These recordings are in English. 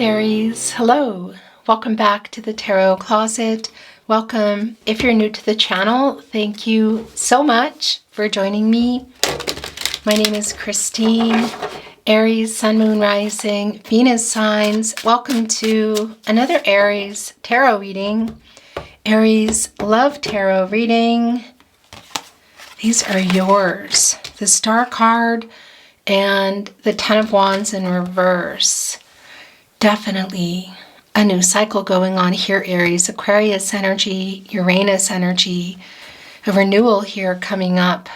Aries, hello. Welcome back to the Tarot Closet. Welcome. If you're new to the channel, thank you so much for joining me. My name is Christine, Aries, Sun, Moon, Rising, Venus signs. Welcome to another Aries tarot reading. Aries love tarot reading. These are yours. The Star card and the Ten of Wands in reverse. Definitely a new cycle going on here, Aries. Aquarius energy, Uranus energy, a renewal here coming up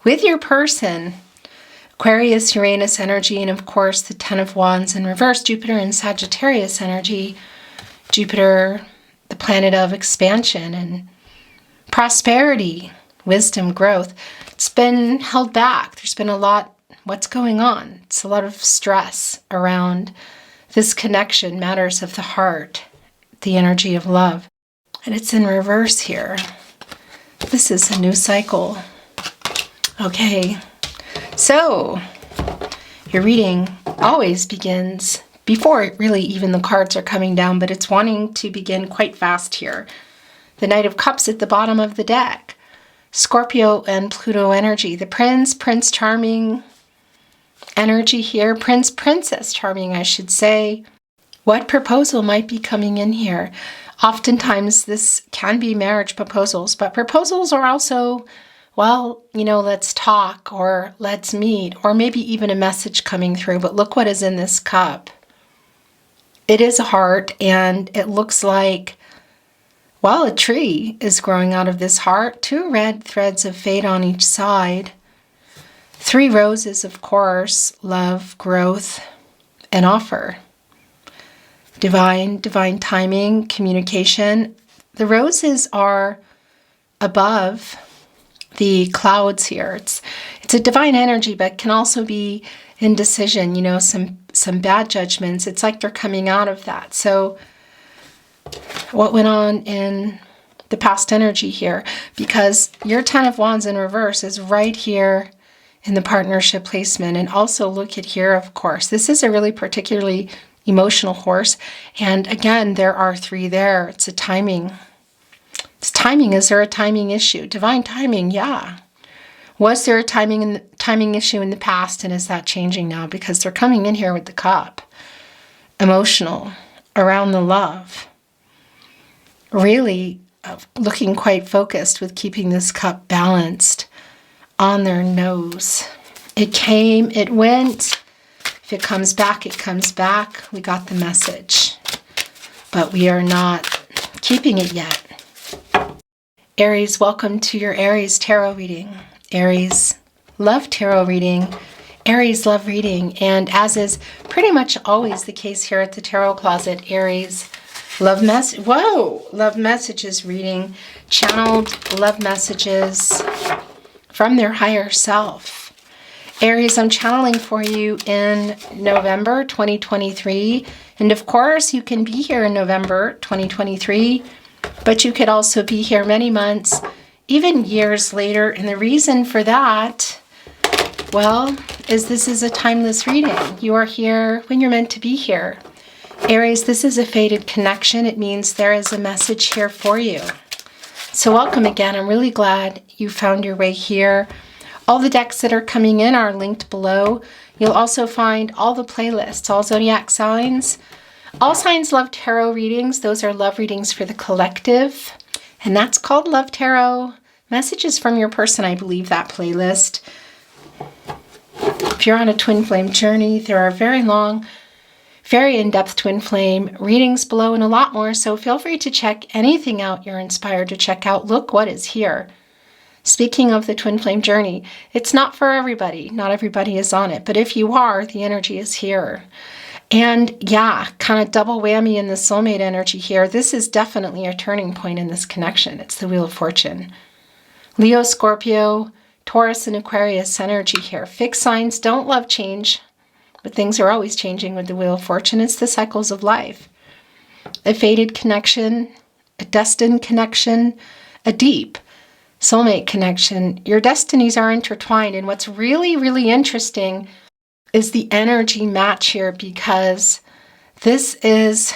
with your person. Aquarius, Uranus energy, and of course the Ten of Wands in reverse, Jupiter and Sagittarius energy. Jupiter, the planet of expansion and prosperity, wisdom, growth. It's been held back. There's been a lot. What's going on? It's a lot of stress around this connection, matters of the heart, the energy of love. And it's in reverse here. This is a new cycle. Okay, so your reading always begins before really even the cards are coming down, but it's wanting to begin quite fast here. The Knight of Cups at the bottom of the deck. Scorpio and Pluto energy. The Prince Charming energy here. Princess Charming, I should say. What proposal might be coming in here? Oftentimes this can be marriage proposals, but proposals are also, well, let's talk or let's meet, or maybe even a message coming through. But look what is in this cup. It is a heart, and it looks like, well, a tree is growing out of this heart. 2 red threads of fate on each side. 3 roses, of course, love, growth, and offer. Divine timing, communication. The roses are above the clouds here. It's a divine energy, but can also be indecision, some bad judgments. It's like they're coming out of that. So what went on in the past energy here? Because your Ten of Wands in reverse is right here in the partnership placement. And also look at here, of course. This is a really particularly emotional horse. And again, there are 3 there. It's a timing. It's timing. Is there a timing issue? Divine timing, yeah. Was there a timing issue in the past, and is that changing now? Because they're coming in here with the cup. Emotional, around the love. Really looking quite focused with keeping this cup balanced on their nose. It came, it went. If it comes back, it comes back. We got the message, but we are not keeping it yet. Aries, welcome to your Aries tarot reading. Aries love tarot reading. Aries love reading. And as is pretty much always the case here at the Tarot Closet, Aries love messages reading, channeled love messages from their higher self. Aries, I'm channeling for you in November 2023. And of course, you can be here in November 2023, but you could also be here many months, even years later. And the reason for that, well, is this is a timeless reading. You are here when you're meant to be here. Aries, this is a fated connection. It means there is a message here for you. So welcome again. I'm really glad you found your way here. All the decks that are coming in are linked below. You'll also find all the playlists, all zodiac signs. All signs love tarot readings. Those are love readings for the collective. And that's called Love Tarot. Messages from your person, I believe, that playlist. If you're on a twin flame journey, there are very long, very in-depth twin flame readings below and a lot more, so feel free to check anything out you're inspired to check out. Look what is here. Speaking of the twin flame journey, it's not for everybody. Not everybody is on it, but if you are, the energy is here. And yeah, kind of double whammy in the soulmate energy here. This is definitely a turning point in this connection. It's the Wheel of Fortune. Leo, Scorpio, Taurus, and Aquarius energy here. Fixed signs don't love change, but things are always changing with the Wheel of Fortune. It's the cycles of life. A fated connection, a destined connection, a deep soulmate connection. Your destinies are intertwined. And what's really, really interesting is the energy match here, because This is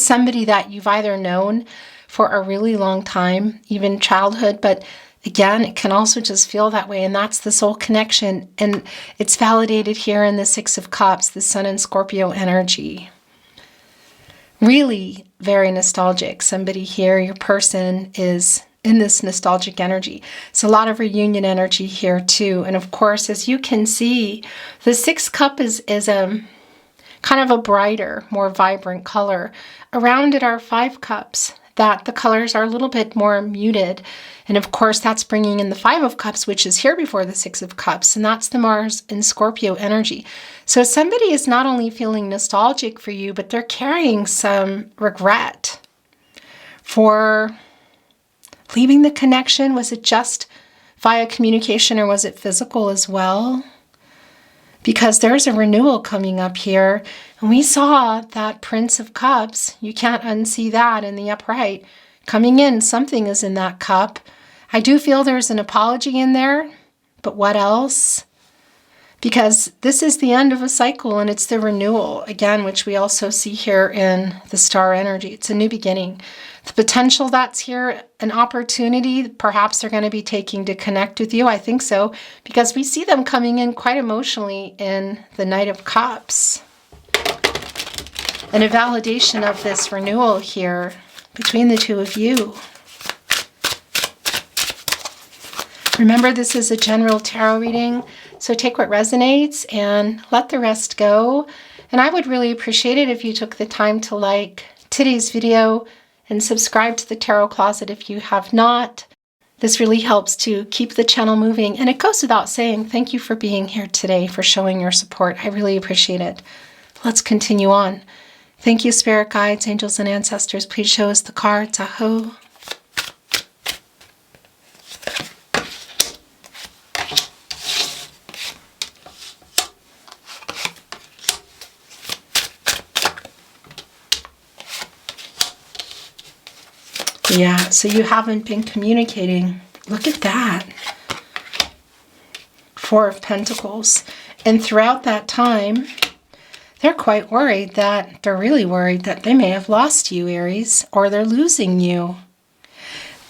somebody that you've either known for a really long time, even childhood, but again, it can also just feel that way, and that's the soul connection, and it's validated here in the Six of Cups, the Sun and Scorpio energy. Really very nostalgic. Somebody here, your person, is in this nostalgic energy. So a lot of reunion energy here too, and of course, as you can see, the Sixth Cup is a kind of a brighter, more vibrant color. Around it are 5 cups, that the colors are a little bit more muted. And of course, that's bringing in the 5 of Cups, which is here before the 6 of Cups. And that's the Mars and Scorpio energy. So somebody is not only feeling nostalgic for you, but they're carrying some regret for leaving the connection. Was it just via communication, or was it physical as well? Because there's a renewal coming up here. And we saw that Prince of Cups. You can't unsee that in the upright. Coming in, something is in that cup. I do feel there's an apology in there, but what else? Because this is the end of a cycle, and it's the renewal, again, which we also see here in the star energy. It's a new beginning. The potential that's here, an opportunity, perhaps they're going to be taking to connect with you. I think so, because we see them coming in quite emotionally in the Knight of Cups. And a validation of this renewal here between the two of you. Remember, this is a general tarot reading, so take what resonates and let the rest go. And I would really appreciate it if you took the time to like today's video and subscribe to the Tarot Closet if you have not. This really helps to keep the channel moving. And it goes without saying, thank you for being here today, for showing your support. I really appreciate it. Let's continue on. Thank you, spirit guides, angels, and ancestors. Please show us the cards. Aho. Yeah, so you haven't been communicating. Look at that. 4 of Pentacles. And throughout that time, they're quite worried that, they're really worried that they may have lost you, Aries, or they're losing you.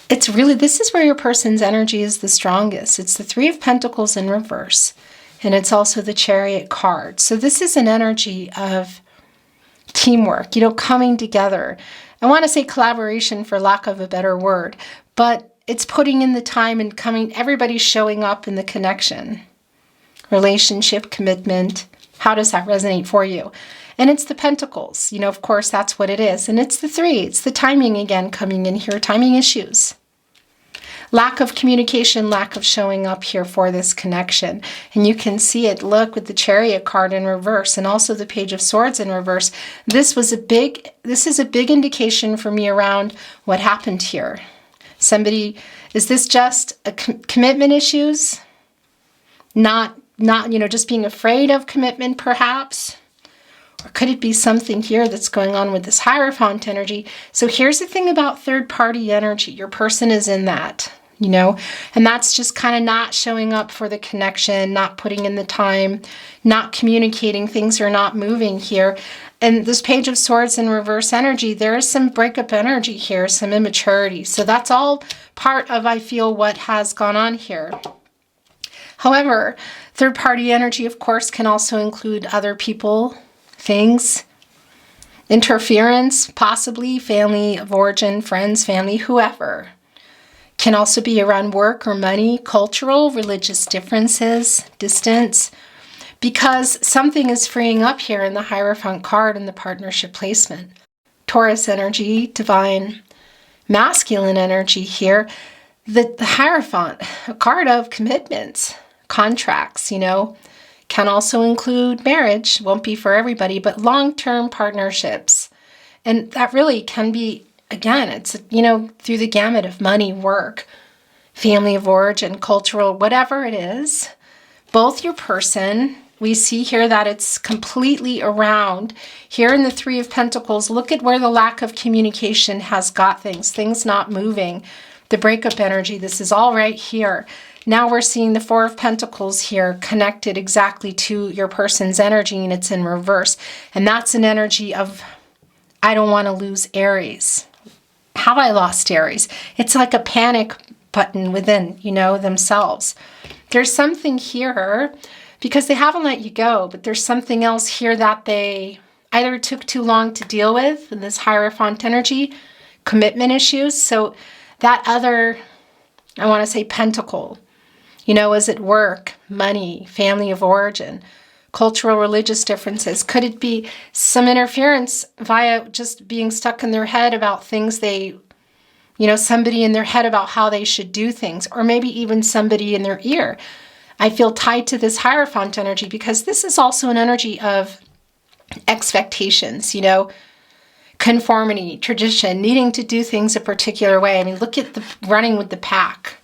It's really, this is where your person's energy is the strongest. It's the 3 of Pentacles in reverse. And it's also the Chariot card. So this is an energy of teamwork, coming together. I want to say collaboration for lack of a better word, but it's putting in the time and coming, everybody's showing up in the connection. Relationship, commitment. How does that resonate for you? And it's the Pentacles, of course, that's what it is. And it's the 3, it's the timing again coming in here, timing issues. Lack of communication, lack of showing up here for this connection. And you can see it, look, with the Chariot card in reverse and also the Page of Swords in reverse. This is a big indication for me around what happened here. Somebody, is this just a commitment issues? Not, just being afraid of commitment perhaps? Or could it be something here that's going on with this Hierophant energy? So here's the thing about third-party energy. Your person is in that, and that's just kind of not showing up for the connection, not putting in the time, not communicating. Things are not moving here. And this Page of Swords in reverse energy, there is some breakup energy here, some immaturity. So that's all part of, I feel, what has gone on here. However, third-party energy, of course, can also include other people, things, interference, possibly family of origin, friends, family, whoever. Can also be around work or money, cultural, religious differences, distance, because something is freeing up here in the Hierophant card in the partnership placement. Taurus energy, divine masculine energy here. The Hierophant, a card of commitments, contracts, can also include marriage, won't be for everybody, but long-term partnerships. And that really can be, again, it's, through the gamut of money, work, family of origin, cultural, whatever it is. Both your person, we see here that it's completely around. Here in the 3 of Pentacles, look at where the lack of communication has got things not moving. The breakup energy, this is all right here. Now we're seeing the Four of Pentacles here connected exactly to your person's energy, and it's in reverse. And that's an energy of, I don't want to lose Aries. Have I lost Aries? It's like a panic button within, you know, themselves. There's something here because they haven't let you go, but there's something else here that they either took too long to deal with in this Hierophant energy, commitment issues. So that other, I want to say pentacle, you know, is it work, money, family of origin, cultural, religious differences? Could it be some interference via just being stuck in their head about things they, you know, somebody in their head about how they should do things, or maybe even somebody in their ear? I feel tied to this Hierophant energy because this is also an energy of expectations, you know, conformity, tradition, needing to do things a particular way. I mean, look at the running with the pack,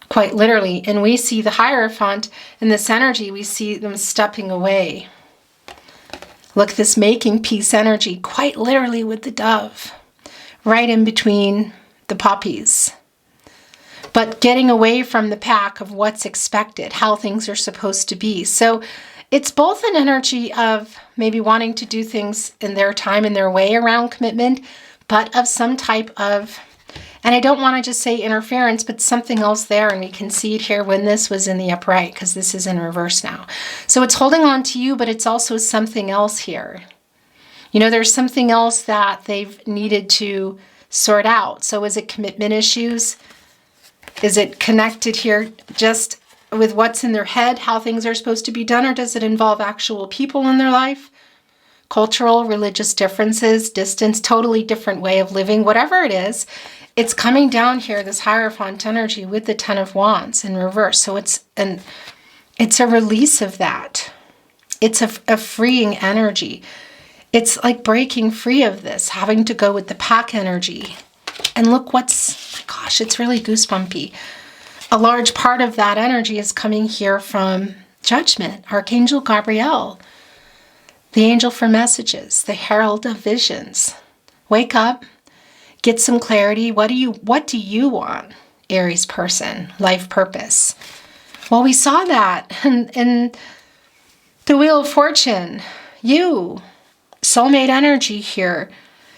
quite literally. And we see the Hierophant in this energy, we see them stepping away. Look, this making peace energy, quite literally with the dove, right in between the poppies. But getting away from the pack of what's expected, how things are supposed to be. So it's both an energy of maybe wanting to do things in their time and their way around commitment, but of some type of, and I don't want to just say interference, but something else there. And we can see it here when this was in the upright, because this is in reverse now. So it's holding on to you, but it's also something else here. You know, there's something else that they've needed to sort out. So is it commitment issues? Is it connected here just with what's in their head, how things are supposed to be done, or does it involve actual people in their life? Cultural, religious differences, distance, totally different way of living, whatever it is, it's coming down here, this Hierophant energy with the Ten of Wands in reverse. So it's a release of that. It's a freeing energy. It's like breaking free of this, having to go with the pack energy. And look what's, my gosh, it's really goosebumpy. A large part of that energy is coming here from Judgment, Archangel Gabriel, the angel for messages, the herald of visions. Wake up, get some clarity. What do you want, Aries person? Life purpose. Well, we saw that in the Wheel of Fortune. You, soulmate energy here,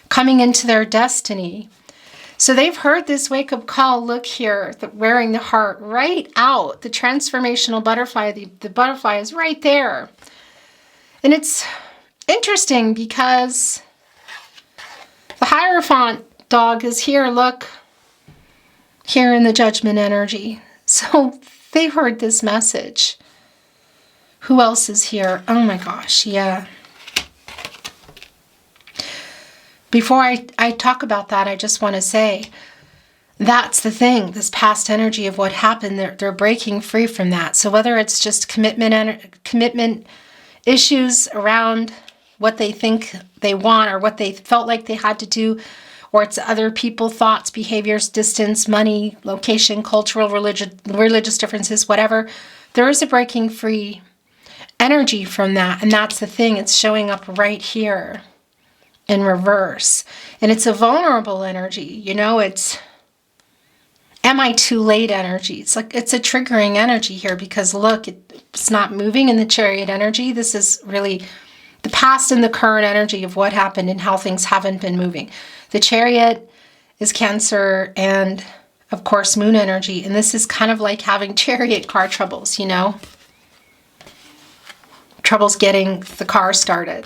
coming into their destiny. So they've heard this wake-up call. Look here, wearing the heart right out. The transformational butterfly, the butterfly is right there. And it's interesting because the Hierophant dog is here, look, here in the Judgment energy. So they heard this message. Who else is here? Oh my gosh, yeah. Before I talk about that, I just want to say, that's the thing, this past energy of what happened, they're breaking free from that. So whether it's just commitment issues around what they think they want or what they felt like they had to do, or it's other people, thoughts, behaviors, distance, money, location, cultural, religious differences, whatever, there is a breaking free energy from that. And that's the thing, it's showing up right here in reverse. And it's a vulnerable energy, you know, it's am I too late energy. It's like it's a triggering energy here because look, it's not moving in the Chariot energy. This is really the past and the current energy of what happened and how things haven't been moving. The Chariot is Cancer and of course Moon energy, and this is kind of like having Chariot car troubles, you know, troubles getting the car started.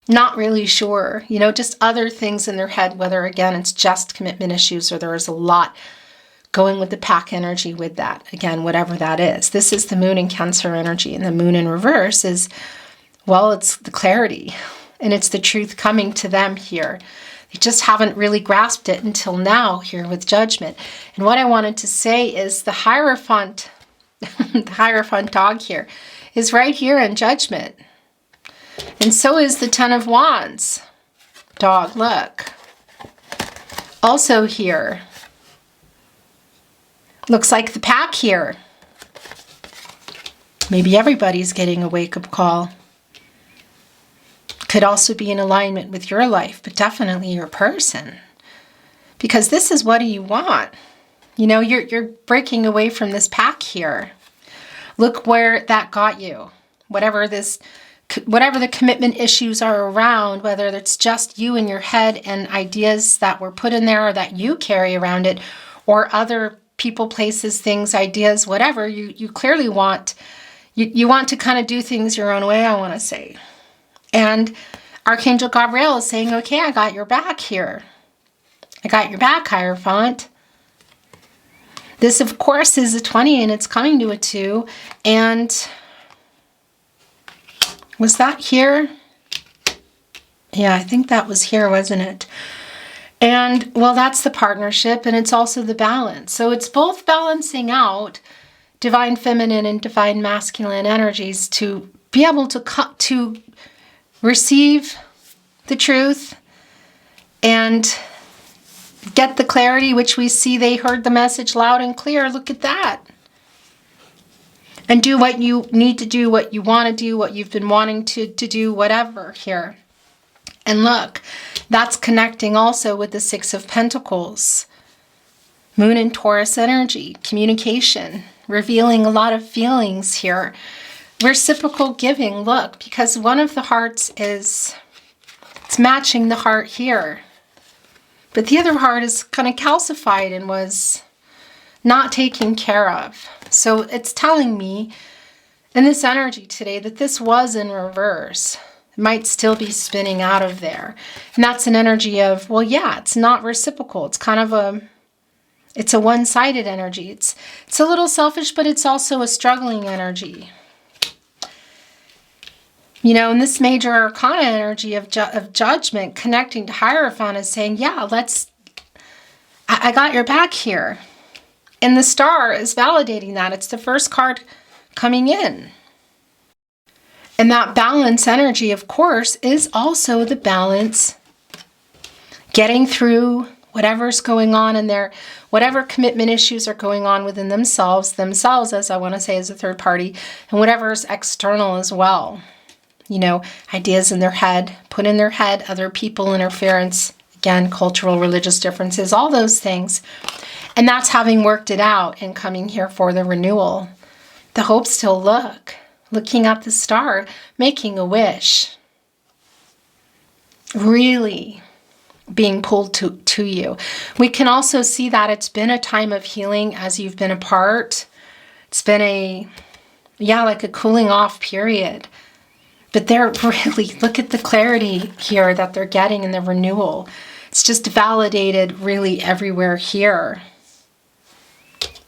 Not really sure, you know, just other things in their head, whether again it's just commitment issues or there is a lot going with the pack energy with that. Again, whatever that is. This is the Moon in Cancer energy, and the Moon in reverse is, well, it's the clarity and it's the truth coming to them here. They just haven't really grasped it until now here with Judgment. And what I wanted to say is the Hierophant, the Hierophant dog here is right here in Judgment. And so is the Ten of Wands dog, look. Also here. Looks like the pack here. Maybe everybody's getting a wake-up call. Could also be in alignment with your life, but definitely your person. Because this is what do you want? You know, you're breaking away from this pack here. Look where that got you. Whatever the commitment issues are around, whether it's just you in your head and ideas that were put in there or that you carry around it, or other people, places, things, ideas, whatever, you clearly want, you want to kind of do things your own way, I want to say. And Archangel Gabriel is saying, okay, I got your back here. I got your back, Hierophant. This, of course, is a 20 and it's coming to a 2. And was that here? Yeah, I think that was here, wasn't it? And, well, that's the partnership, and it's also the balance. So it's both balancing out divine feminine and divine masculine energies to be able to receive the truth and get the clarity, which we see they heard the message loud and clear. Look at that. And do what you need to do, what you want to do, what you've been wanting to do, whatever here. And look, that's connecting also with the 6 of Pentacles. Moon and Taurus energy, communication, revealing a lot of feelings here. Reciprocal giving, look, because one of the hearts it's matching the heart here. But the other heart is kind of calcified and was not taken care of. So it's telling me in this energy today that this was in reverse. It might still be spinning out of there. And that's an energy of, well, yeah, it's not reciprocal. It's kind of it's a one-sided energy. It's a little selfish, but it's also a struggling energy. You know, and this major arcana energy of judgment connecting to Hierophant is saying, yeah, I got your back here. And the star is validating that. It's the first card coming in. And that balance energy, of course, is also the balance getting through whatever's going on in there, whatever commitment issues are going on within themselves, as I want to say, as a third party, and whatever's external as well. You know, ideas in their head, put in their head, other people, interference, again, cultural, religious differences, all those things. And that's having worked it out and coming here for the renewal. The hope still looking at the star, making a wish. Really being pulled to you. We can also see that it's been a time of healing as you've been apart. It's been like a cooling off period. But they're really, look at the clarity here that they're getting in the renewal. It's just validated really everywhere here.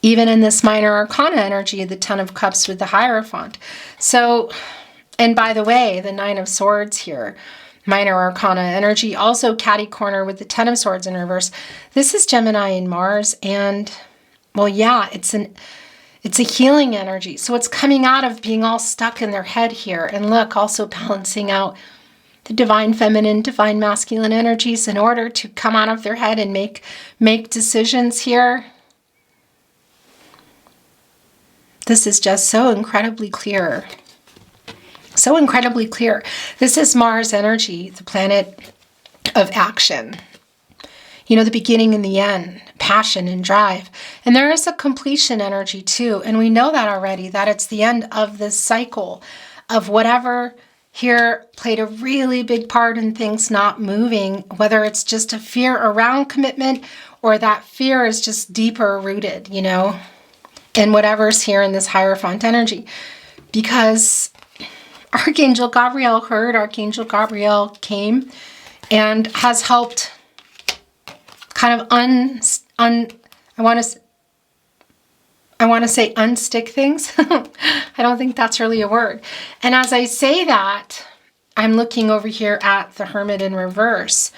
Even in this minor arcana energy, the 10 of Cups with the Hierophant. So, and by the way, the 9 of Swords here, minor arcana energy, also catty corner with the 10 of Swords in reverse. This is Gemini and Mars, and, well, yeah, it's a healing energy. So it's coming out of being all stuck in their head here. And look, also balancing out the divine feminine, divine masculine energies in order to come out of their head and make decisions here. This is just so incredibly clear. So incredibly clear. This is Mars energy, the planet of action. You know, the beginning and the end, passion and drive. And there is a completion energy too. And we know that already, that it's the end of this cycle of whatever here played a really big part in things not moving, whether it's just a fear around commitment or that fear is just deeper rooted, you know, in whatever's here in this Hierophant energy. Because Archangel Gabriel heard, Archangel Gabriel came and has helped kind of I want to say unstick things. I don't think that's really a word. And as I say that, I'm looking over here at the Hermit in reverse,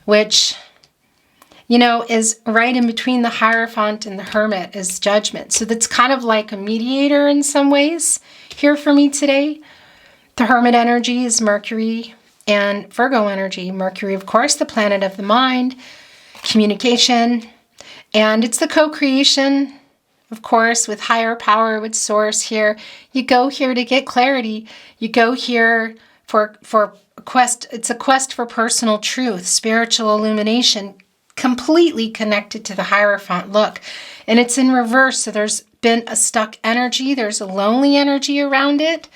which, you know, is right in between the Hierophant and the Hermit is Judgment. So that's kind of like a mediator in some ways here for me today. The Hermit energy is Mercury and Virgo energy. Mercury, of course, the planet of the mind, communication, and it's the co-creation, of course, with higher power, with source here. You go here to get clarity. You go here for a quest. It's a quest for personal truth, spiritual illumination, completely connected to the Hierophant. Look, and it's in reverse. So there's been a stuck energy. There's a lonely energy around it.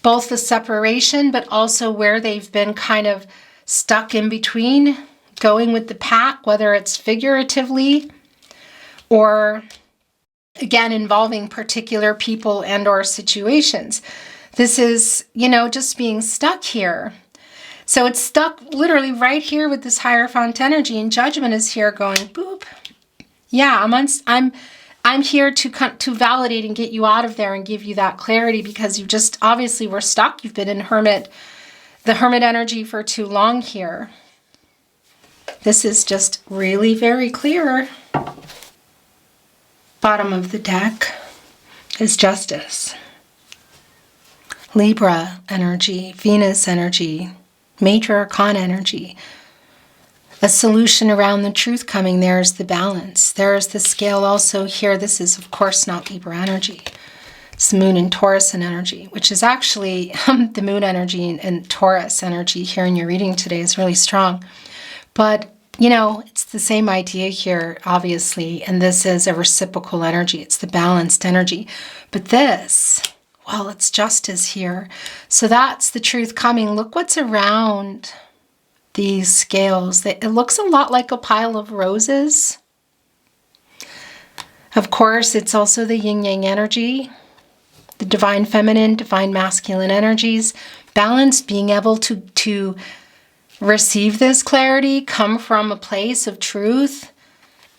Both the separation, but also where they've been kind of stuck in between, going with the pack, whether it's figuratively or, again, involving particular people and or situations. This is, you know, just being stuck here. So it's stuck literally right here with this Hierophant energy, and Judgment is here going, boop. Yeah, I'm here to validate and get you out of there and give you that clarity, because you just obviously were stuck. You've been in the Hermit energy for too long here. This is just really very clear. Bottom of the deck is Justice. Libra energy, Venus energy, Major Arcana energy. A solution around the truth coming. There's the Balance. There's the Scale also here. This is, of course, not Libra energy. It's Moon and Taurus energy, which is actually the Moon energy and Taurus energy here in your reading today is really strong. But, you know, it's the same idea here, obviously, and this is a reciprocal energy. It's the balanced energy. But this, well, it's Justice here. So that's the truth coming. Look what's around these scales. It looks a lot like a pile of roses. Of course, it's also the yin-yang energy, the divine feminine, divine masculine energies. Balance, being able to receive this clarity, come from a place of truth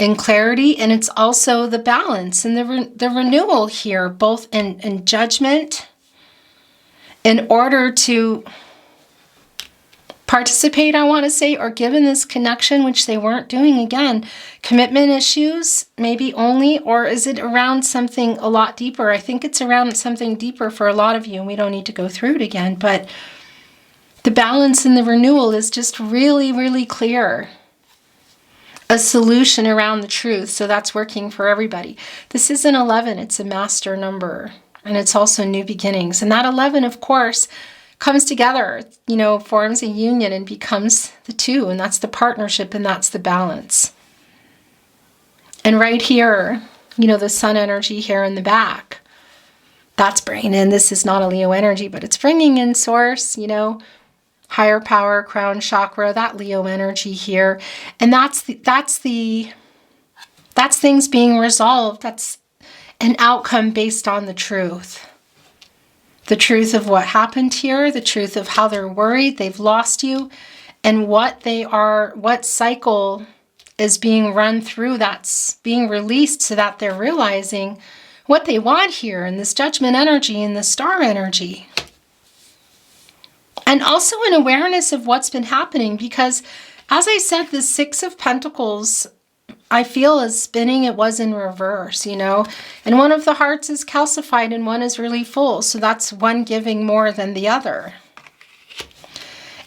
and clarity. And it's also the balance and the renewal here, both in Judgment, in order to participate, I want to say, or given this connection, which they weren't doing. Again, commitment issues, maybe only, or is it around something a lot deeper? I think it's around something deeper for a lot of you, and we don't need to go through it again, but the balance and the renewal is just really, really clear. A solution around the truth, so that's working for everybody. This is an 11, it's a master number, and it's also new beginnings. And that 11, of course, comes together, you know, forms a union and becomes the two, and that's the partnership, and that's the balance. And right here, you know, the Sun energy here in the back, that's bringing in, this is not a Leo energy, but it's bringing in Source, you know, higher power, crown chakra, that Leo energy here. And that's things being resolved. That's an outcome based on the truth. The truth of what happened here, the truth of how they're worried, they've lost you, and what cycle is being run through, that's being released, so that they're realizing what they want here in this Judgment energy and the Star energy. And also an awareness of what's been happening, because as I said, the Six of Pentacles, I feel, is spinning. It was in reverse, you know, and one of the hearts is calcified and one is really full. So that's one giving more than the other.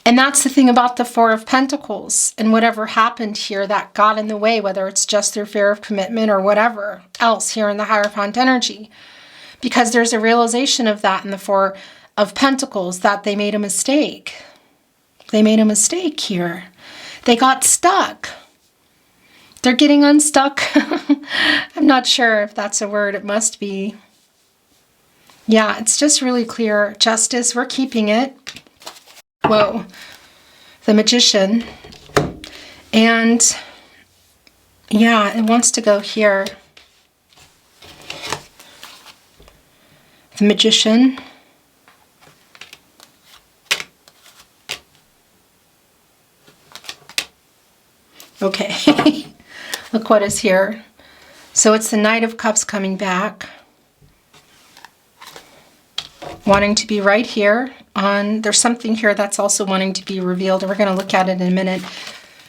And that's the thing about the Four of Pentacles, and whatever happened here that got in the way, whether it's just their fear of commitment or whatever else here in the Hierophant energy, because there's a realization of that in the Four of Pentacles, that they made a mistake. They made a mistake here. They got stuck. They're getting unstuck. I'm not sure if that's a word. It must be. Yeah, it's just really clear. Justice, we're keeping it. Whoa. The Magician. And yeah, it wants to go here. The Magician. Okay. Look what is here. So it's the Knight of Cups coming back. Wanting to be right here on, there's something here that's also wanting to be revealed. We're going to look at it in a minute.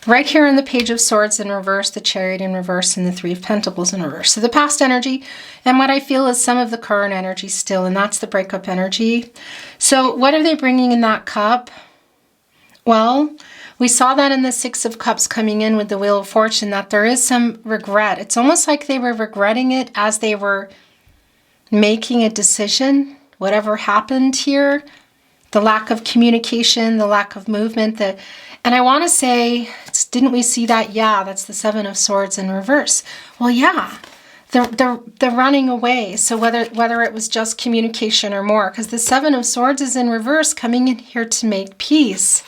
Right here in the Page of Swords in reverse, the Chariot in reverse, and the Three of Pentacles in reverse. So the past energy, and what I feel is some of the current energy still, and that's the breakup energy. So what are they bringing in that cup? Well, we saw that in the Six of Cups coming in with the Wheel of Fortune, that there is some regret. It's almost like they were regretting it as they were making a decision. Whatever happened here, The lack of communication, the lack of movement, and I want to say, didn't we see that? Yeah, that's the Seven of Swords in reverse. Well, yeah, they're running away. So whether it was just communication or more, because the Seven of Swords is in reverse, coming in here to make peace.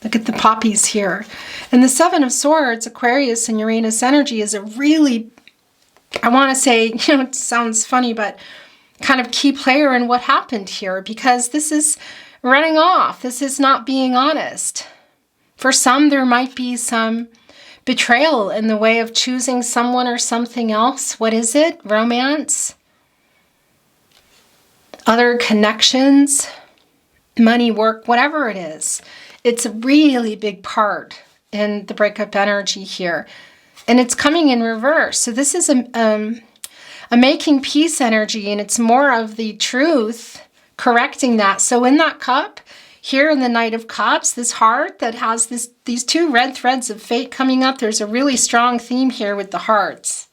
Look at the poppies here. And the Seven of Swords, Aquarius and Uranus energy, is a really, I want to say, it sounds funny, but kind of key player in what happened here, because this is running off. This is not being honest. For some, there might be some betrayal in the way of choosing someone or something else. What is it? Romance? Other connections? Money, work, whatever it is. It's a really big part in the breakup energy here. And it's coming in reverse. So this is a making peace energy, and it's more of the truth correcting that. So in that cup, here in the Knight of Cups, this heart that has these two red threads of fate coming up, there's a really strong theme here with the hearts.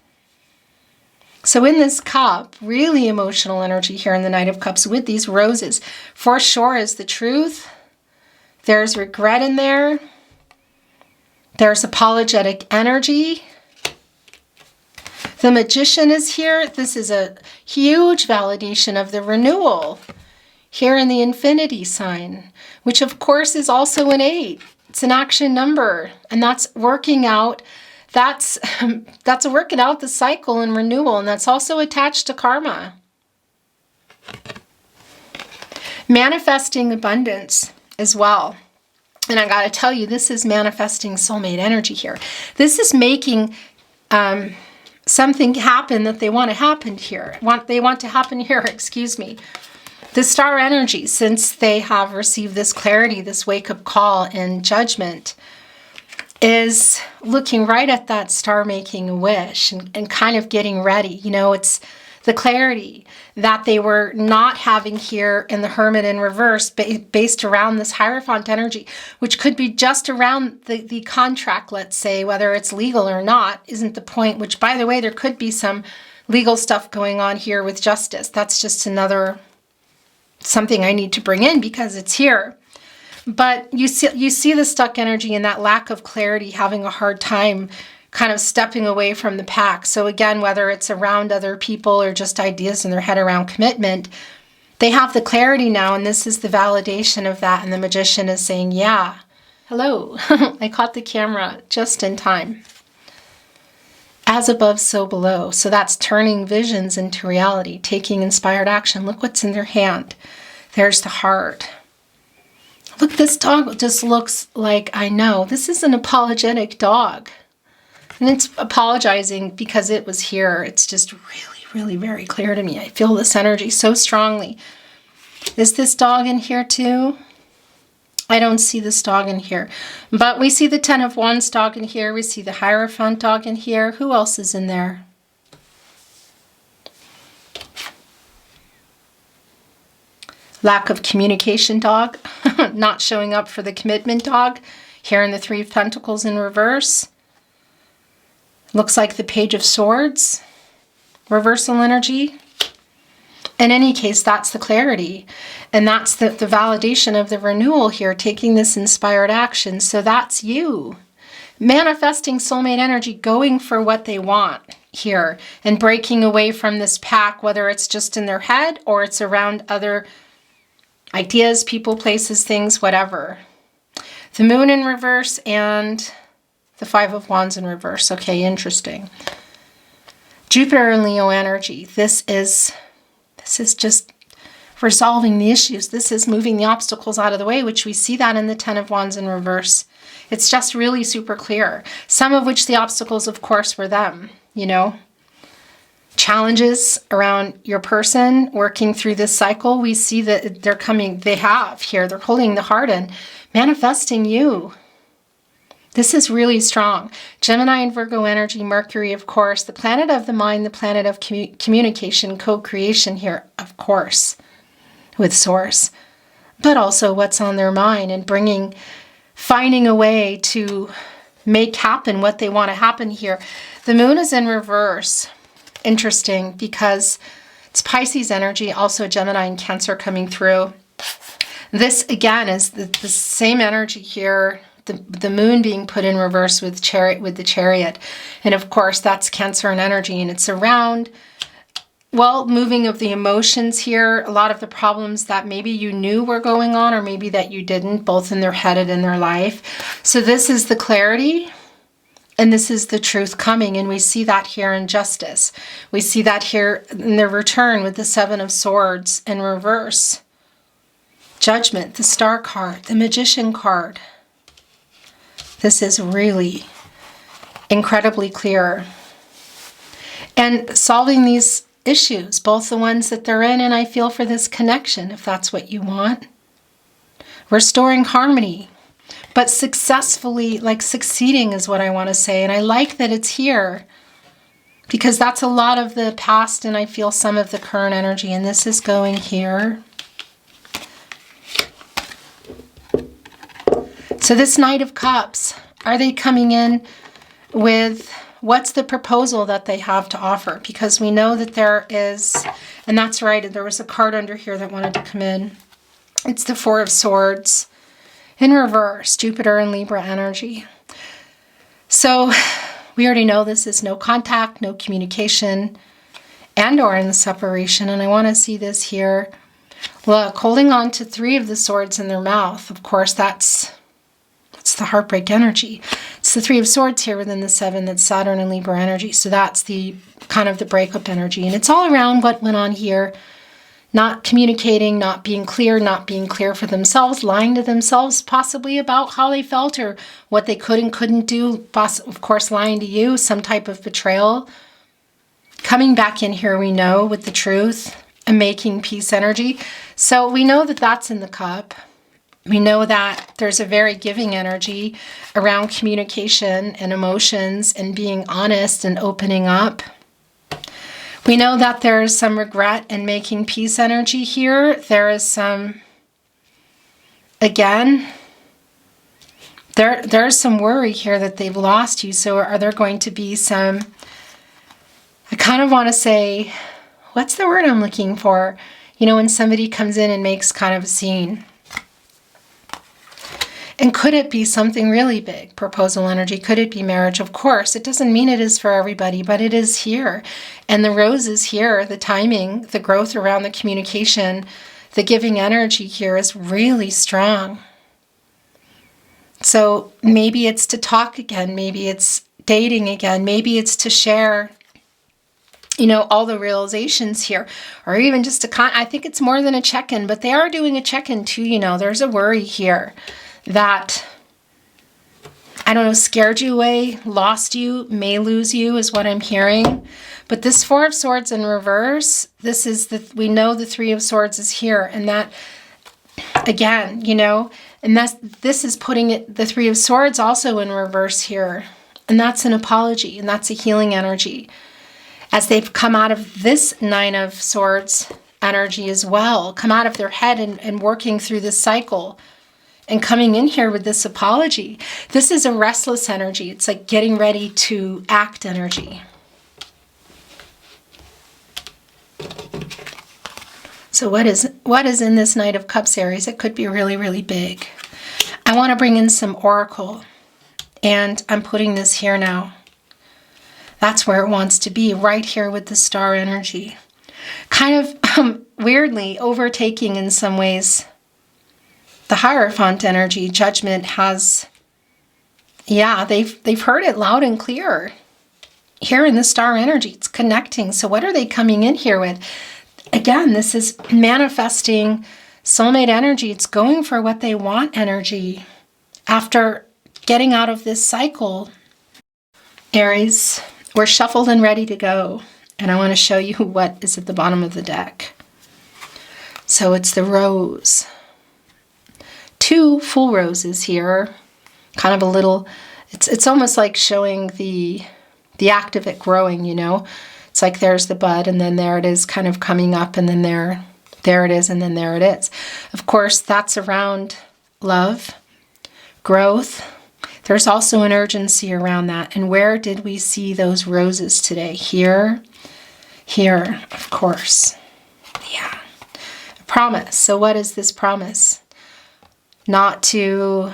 So in this cup, really emotional energy here in the Knight of Cups with these roses, for sure is the truth. There's regret in there. There's apologetic energy. The Magician is here. This is a huge validation of the renewal here in the Infinity sign, which of course is also an 8. It's an action number, and that's working out. That's working out the cycle and renewal, and that's also attached to karma. Manifesting abundance as well. And I got to tell you, this is manifesting soulmate energy here. This is making something happen that they want to happen here. They want to happen here, excuse me. The star energy, since they have received this clarity, this wake-up call and judgment, is looking right at that star making a wish and kind of getting ready. It's the clarity that they were not having here in the Hermit in reverse based around this Hierophant energy, which could be just around the contract, let's say, whether it's legal or not, isn't the point, which, by the way, there could be some legal stuff going on here with justice. That's just something I need to bring in because it's here. But you see the stuck energy and that lack of clarity, having a hard time kind of stepping away from the pack. So again, whether it's around other people or just ideas in their head around commitment, they have the clarity now, and this is the validation of that. And the Magician is saying, yeah, hello. I caught the camera just in time. As above, so below. So that's turning visions into reality, taking inspired action. Look what's in their hand. There's the heart. Look, this dog just looks like, I know, this is an apologetic dog. And it's apologizing because it was here. It's just really, really very clear to me. I feel this energy so strongly. Is this dog in here too? I don't see this dog in here. But we see the Ten of Wands dog in here. We see the Hierophant dog in here. Who else is in there? Lack of communication dog. Not showing up for the commitment dog. Here in the Three of Pentacles in reverse. Looks like the Page of Swords. Reversal energy. In any case, that's the clarity. And that's the validation of the renewal here, taking this inspired action. So that's you. Manifesting soulmate energy, going for what they want here and breaking away from this pack, whether it's just in their head or it's around other ideas, people, places, things, whatever. The Moon in reverse and the Five of Wands in reverse. Okay, interesting. Jupiter and Leo energy. This is just resolving the issues. This is moving the obstacles out of the way, which we see that in the Ten of Wands in reverse. It's just really super clear. Some of which the obstacles, of course, were them, Challenges around your person working through this cycle. We see that they're coming, they're holding the heart in, manifesting you. This is really strong. Gemini and Virgo energy, Mercury, of course, the planet of the mind, the planet of communication, co-creation here, of course, with Source, but also what's on their mind and finding a way to make happen what they want to happen here. The Moon is in reverse. Interesting, because it's Pisces energy, also Gemini and Cancer coming through. This, again, is the same energy here. The moon being put in reverse with the chariot. And of course, that's Cancer energy. And it's around, well, moving of the emotions here. A lot of the problems that maybe you knew were going on, or maybe that you didn't, both in their head and in their life. So this is the clarity. And this is the truth coming, and we see that here in justice. We see that here in the return with the Seven of Swords in reverse. Judgment, the Star card, the Magician card. This is really incredibly clear. And solving these issues, both the ones that they're in, and I feel for this connection, if that's what you want. Restoring harmony. But successfully, like succeeding is what I want to say. And I like that it's here because that's a lot of the past and I feel some of the current energy. And this is going here. So this Knight of Cups, are they coming in with what's the proposal that they have to offer? Because we know that there is, and that's right, there was a card under here that wanted to come in. It's the Four of Swords. In reverse, Jupiter and Libra energy. So we already know this is no contact, no communication, and or in the separation. And I want to see this here. Look, holding on to Three of the Swords in their mouth. Of course, that's the heartbreak energy. It's the Three of Swords here within the Seven. That's Saturn and Libra energy. So that's the kind of the breakup energy. And it's all around what went on here. Not communicating, not being clear for themselves, lying to themselves possibly about how they felt or what they could and couldn't do. Of course, lying to you, some type of betrayal. Coming back in here, we know, with the truth and making peace energy. So we know that that's in the cup. We know that there's a very giving energy around communication and emotions and being honest and opening up. We know that there's some regret and making peace energy here. There is some, again, there's some worry here that they've lost you. So are there going to be some, I kind of want to say, what's the word I'm looking for? You know, when somebody comes in and makes kind of a scene. And could it be something really big? Proposal energy. Could it be marriage? Of course. It doesn't mean it is for everybody, but it is here. And the rose is here. The timing, the growth around the communication, the giving energy here is really strong. So maybe it's to talk again. Maybe it's dating again. Maybe it's to share, you know, all the realizations here. Or even just I think it's more than a check-in, but they are doing a check-in too, you know. There's a worry here that, I don't know, scared you away, lost you, may lose you is what I'm hearing. But this Four of Swords in reverse, this is we know the Three of Swords is here. And that, again, you know, and this is putting it, the Three of Swords also in reverse here. And that's an apology, and that's a healing energy. As they've come out of this Nine of Swords energy as well, come out of their head and working through this cycle. And coming in here with this apology. This is a restless energy. It's like getting ready to act energy. So what is in this Knight of Cups, Aries? It could be really, really big. I want to bring in some oracle. And I'm putting this here now. That's where it wants to be, right here with the star energy. Kind of weirdly overtaking in some ways the Hierophant energy. Judgment has, yeah, they've heard it loud and clear. Here in the star energy, it's connecting. So what are they coming in here with? Again, this is manifesting soulmate energy. It's going for what they want energy. After getting out of this cycle, Aries, we're shuffled and ready to go. And I want to show you what is at the bottom of the deck. So it's the rose. Two full roses here, kind of a little, it's almost like showing the act of it growing, you know. It's like there's the bud and then there it is kind of coming up and then there it is and then there it is. Of course, that's around love, growth. There's also an urgency around that. And where did we see those roses today? Here, of course. Yeah. Promise. So what is this promise? Not to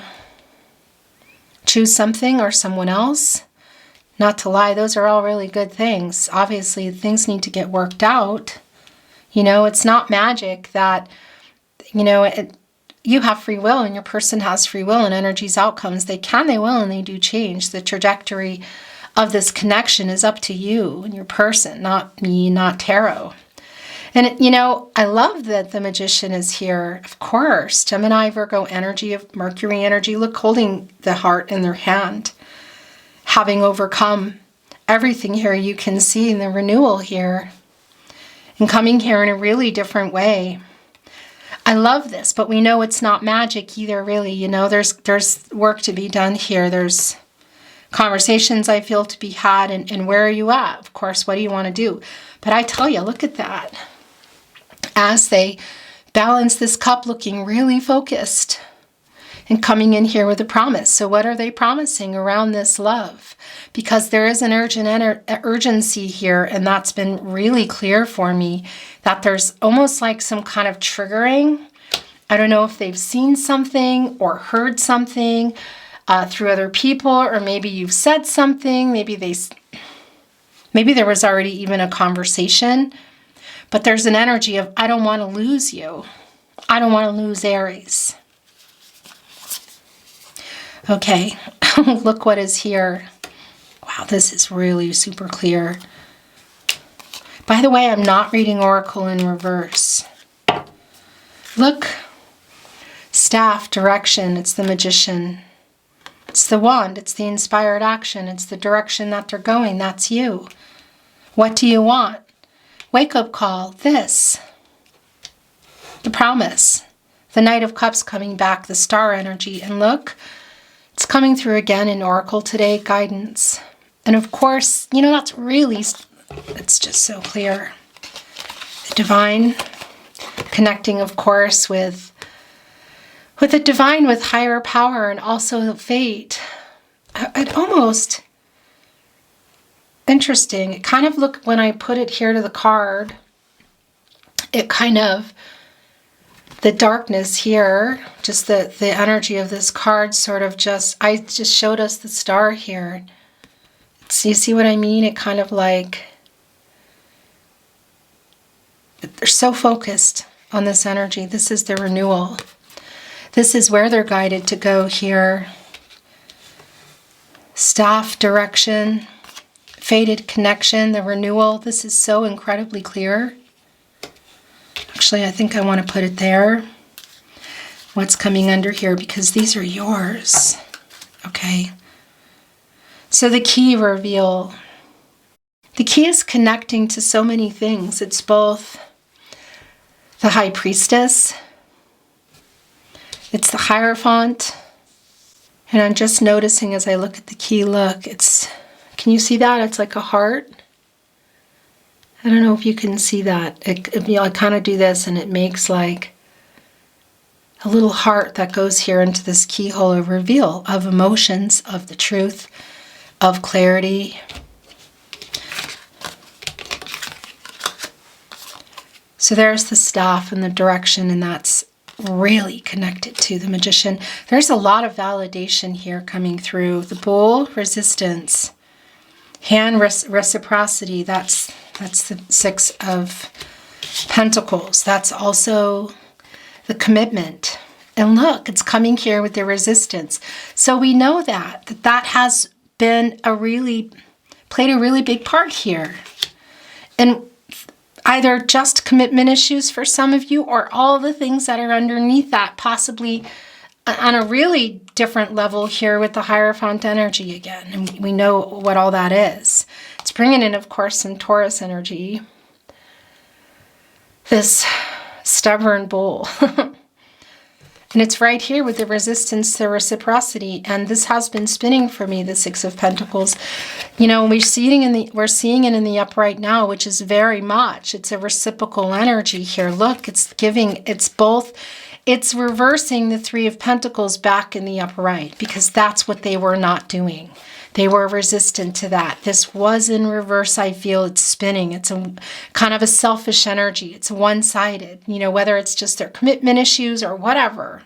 choose something or someone else. Not to lie. Those are all really good things. Obviously, things need to get worked out. You know, it's not magic that, you know, you have free will and your person has free will, and energies, outcomes, they can, they will, and they do change. The trajectory of this connection is up to you and your person, not me, not tarot. And, you know, I love that the Magician is here. Of course, Gemini, Virgo energy, of Mercury energy. Look, holding the heart in their hand. Having overcome everything here, you can see in the renewal here. And coming here in a really different way. I love this, but we know it's not magic either, really. You know, there's work to be done here. There's conversations I feel to be had, and where are you at? Of course, what do you want to do? But I tell you, look at that. As they balance this cup, looking really focused and coming in here with a promise. So what are they promising around this love? Because there is an urgency here, and that's been really clear for me, that there's almost like some kind of triggering. I don't know if they've seen something or heard something through other people, or maybe you've said something, maybe there was already even a conversation, but there's an energy of, I don't want to lose you. I don't want to lose Aries. Okay, look what is here. Wow, this is really super clear. By the way, I'm not reading Oracle in reverse. Look, staff, direction, it's the Magician. It's the wand, it's the inspired action, it's the direction that they're going, that's you. What do you want? Wake-up call, this. The promise. The Knight of Cups coming back, the star energy. And look, it's coming through again in Oracle today, guidance. And of course, you know, that's really, it's just so clear. The divine, connecting, of course, with the divine, with higher power, and also fate. It almost, interesting. It kind of looked, when I put it here to the card, it kind of, the darkness here, just the energy of this card sort of I just showed us the star here. So you see what I mean? It kind of like, they're so focused on this energy. This is the renewal. This is where they're guided to go here. Staff, direction, fated connection, the renewal. This is so incredibly clear. Actually, I think I want to put it there. What's coming under here, because these are yours. Okay. So the key reveal. The key is connecting to so many things. It's both the High Priestess. It's the Hierophant. And I'm just noticing as I look at the key, look, it's, can you see that? It's like a heart. I don't know if you can see that. I kind of do this and it makes like a little heart that goes here into this keyhole of reveal of emotions, of the truth, of clarity. So there's the staff and the direction, and that's really connected to the Magician. There's a lot of validation here coming through. The Bull, resistance. Hand, reciprocity. That's the Six of Pentacles. That's also the commitment. And look, it's coming here with the resistance. So we know that has been played a really big part here. And either just commitment issues for some of you, or all the things that are underneath that, possibly on a really different level here with the Hierophant energy again. And we know what all that is. It's bringing in, of course, some Taurus energy. This stubborn bull. And it's right here with the resistance to reciprocity. And this has been spinning for me, the Six of Pentacles. You know, we're seeing it in the upright now, which is very much, it's a reciprocal energy here. Look, it's reversing the Three of Pentacles back in the upright, because that's what they were not doing. They were resistant to that. This was in reverse. I feel it's spinning. It's a kind of a selfish energy. It's one-sided, you know, whether it's just their commitment issues or whatever.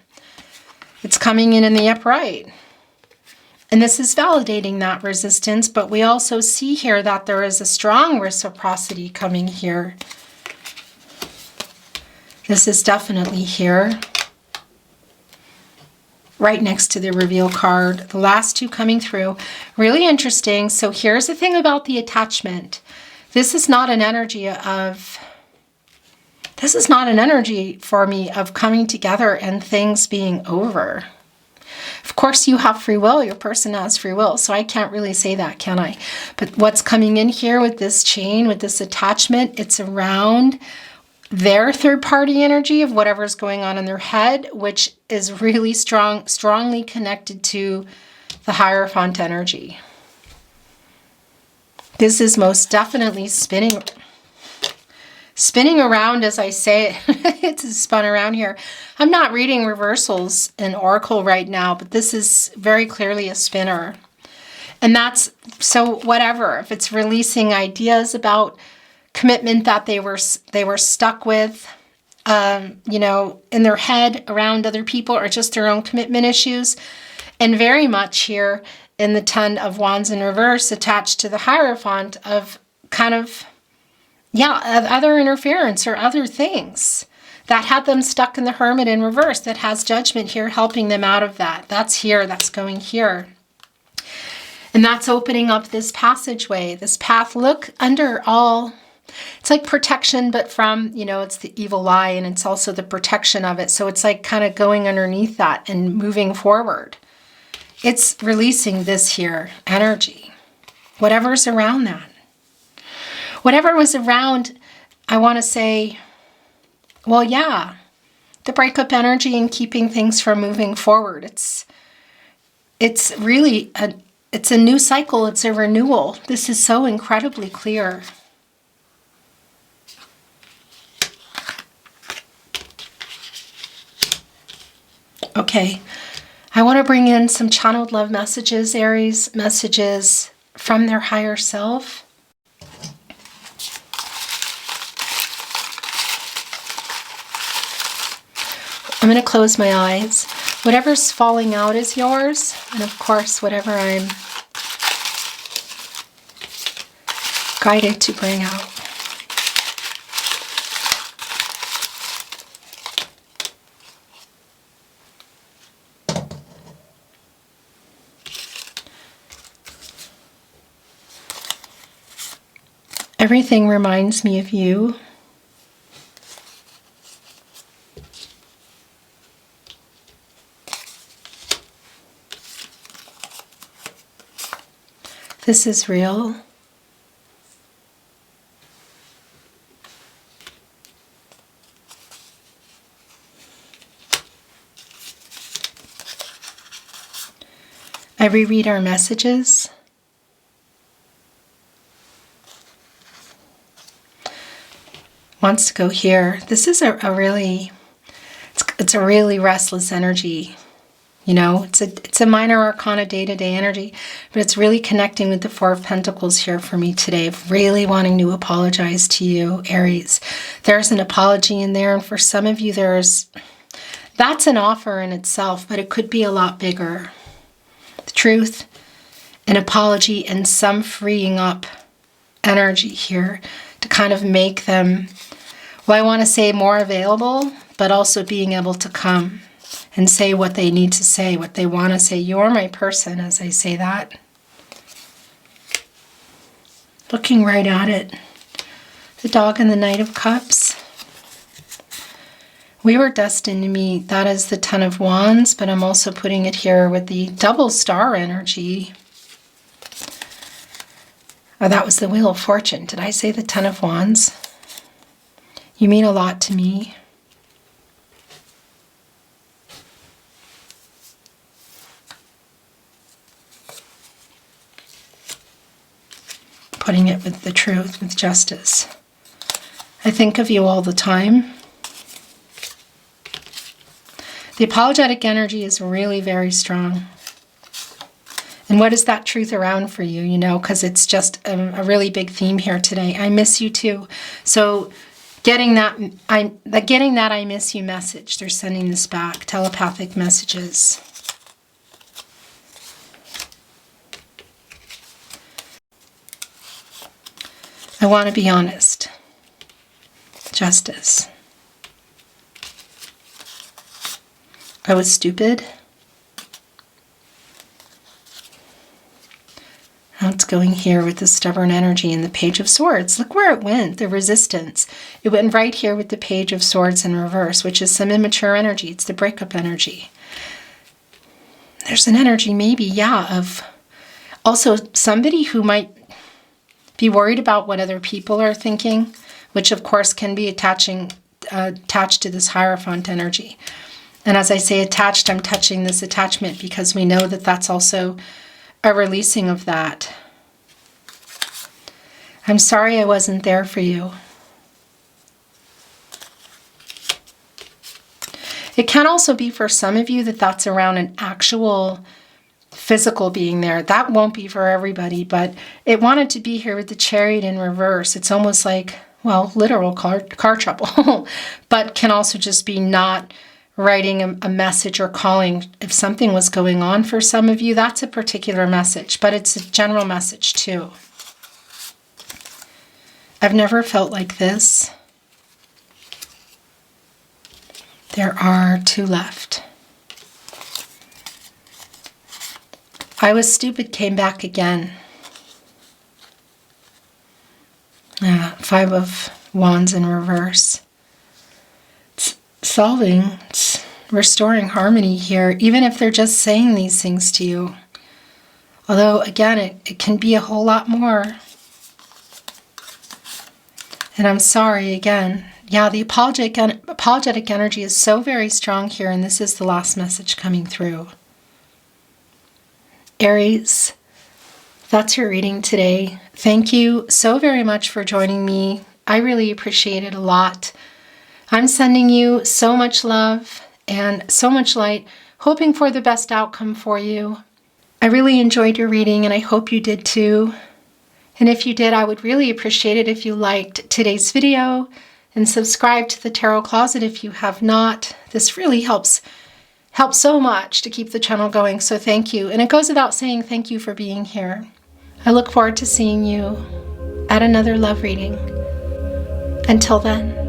It's coming in the upright. And this is validating that resistance, but we also see here that there is a strong reciprocity coming here. This is definitely here. Right next to the reveal card. The last two coming through. Really interesting. So here's the thing about the attachment. This is not an energy for me of coming together and things being over. Of course, you have free will. Your person has free will. So I can't really say that, can I? But what's coming in here with this chain, with this attachment, it's around their third-party energy of whatever's going on in their head, which is really strongly connected to the Hierophant energy. This is most definitely spinning around as I say it. It's spun around here. I'm not reading reversals in Oracle right now, but this is very clearly a spinner. And that's, so whatever, if it's releasing ideas about commitment that they were stuck with, you know, in their head around other people or just their own commitment issues. And very much here in the Ten of Wands in reverse attached to the Hierophant of kind of, yeah, other interference or other things that had them stuck in the Hermit in reverse, that has Judgment here helping them out of that. That's here, that's going here. And that's opening up this passageway, this path. Look under all. It's like protection, but from, you know, it's the evil eye and it's also the protection of it. So it's like kind of going underneath that and moving forward. It's releasing this here energy, whatever's around that. Whatever was around, I want to say, well, yeah, the breakup energy and keeping things from moving forward. It's really it's a new cycle. It's a renewal. This is so incredibly clear. Okay, I want to bring in some channeled love messages, Aries, messages from their higher self. I'm going to close my eyes. Whatever's falling out is yours, and of course, whatever I'm guided to bring out. Everything reminds me of you. This is real. I reread our messages. Wants to go here. This is a really, it's a really restless energy. You know, it's a minor arcana day-to-day energy, but it's really connecting with the Four of Pentacles here for me today, of really wanting to apologize to you, Aries. There's an apology in there, and for some of you that's an offer in itself, but it could be a lot bigger. The truth, an apology, and some freeing up energy here to kind of make them, well, I want to say more available, but also being able to come and say what they need to say, what they want to say. You're my person, as I say that. Looking right at it. The dog and the Knight of Cups. We were destined to meet. That is the Ten of Wands, but I'm also putting it here with the double star energy. Oh, that was the Wheel of Fortune. Did I say the Ten of Wands? You mean a lot to me. Putting it with the truth, with justice. I think of you all the time. The apologetic energy is really very strong. And what is that truth around for you, you know, because it's just a really big theme here today. I miss you too. So getting that I miss you message, they're sending this back, telepathic messages. I want to be honest. Justice. I was stupid. Now it's going here with the stubborn energy and the Page of Swords. Look where it went, the resistance. It went right here with the Page of Swords in reverse, which is some immature energy. It's the breakup energy. There's an energy maybe, yeah, of also somebody who might be worried about what other people are thinking, which of course can be attached to this Hierophant energy. And as I say attached, I'm touching this attachment because we know that that's also a releasing of that. I'm sorry I wasn't there for you. It can also be for some of you that that's around an actual physical being there. That won't be for everybody, but it wanted to be here with the Chariot in reverse. It's almost like, well, literal car trouble, but can also just be not writing a message or calling. If something was going on for some of you, that's a particular message, but it's a general message too. I've never felt like this. There are 2 left. I was stupid came back again. 5 of Wands in reverse. It's solving, it's restoring harmony here, even if they're just saying these things to you. Although, again, it can be a whole lot more. And I'm sorry again. Yeah, the apologetic energy is so very strong here, and this is the last message coming through. Aries, that's your reading today. Thank you so very much for joining me. I really appreciate it a lot. I'm sending you so much love and so much light, hoping for the best outcome for you. I really enjoyed your reading, and I hope you did too. And if you did, I would really appreciate it if you liked today's video and subscribe to the Tarot Closet if you have not. This really helps so much to keep the channel going, so thank you. And it goes without saying, thank you for being here. I look forward to seeing you at another love reading. Until then.